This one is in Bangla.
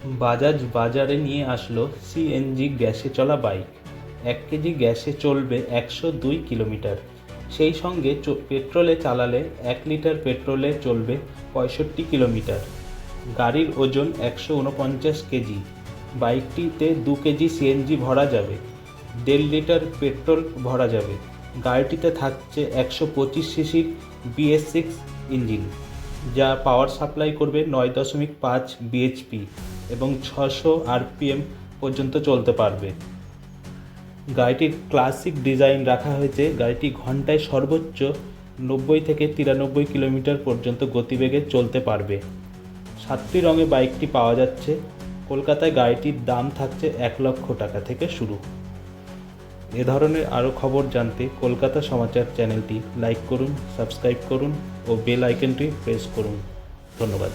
বাজাজ বাজারে নিয়ে আসলো সিএনজি গ্যাসে চলা বাইক। 1 কেজি গ্যাসে চলবে 102 কিলোমিটার। সেই সঙ্গে পেট্রোলে চালালে 1 লিটার পেট্রোলে চলবে 65 কিলোমিটার। গাড়ির ওজন 149 কেজি। বাইকটিতে 2 কেজি সিএনজি ভরা যাবে, 1.5 লিটার পেট্রোল ভরা যাবে। গাড়িটিতে থাকছে 125 সিসির BS6 ইঞ্জিন, যা পাওয়ার সাপ্লাই করবে 9.5 বিএইচপি এবং 600 আরপিএম পর্যন্ত চলতে পারবে। গাড়িটির ক্লাসিক ডিজাইন রাখা হয়েছে। গাড়িটি ঘন্টায় সর্বোচ্চ 90 থেকে 93 কিলোমিটার পর্যন্ত গতিবেগে চলতে পারবে। 7টি রঙে বাইকটি পাওয়া যাচ্ছে। কলকাতায় গাড়িটির দাম থাকছে 1 লক্ষ টাকা থেকে শুরু। এ ধরনের আরও খবর জানতে কলকাতা সমাচার চ্যানেলটি লাইক করুন, সাবস্ক্রাইব করুন ও বেল আইকনটি প্রেস করুন। ধন্যবাদ।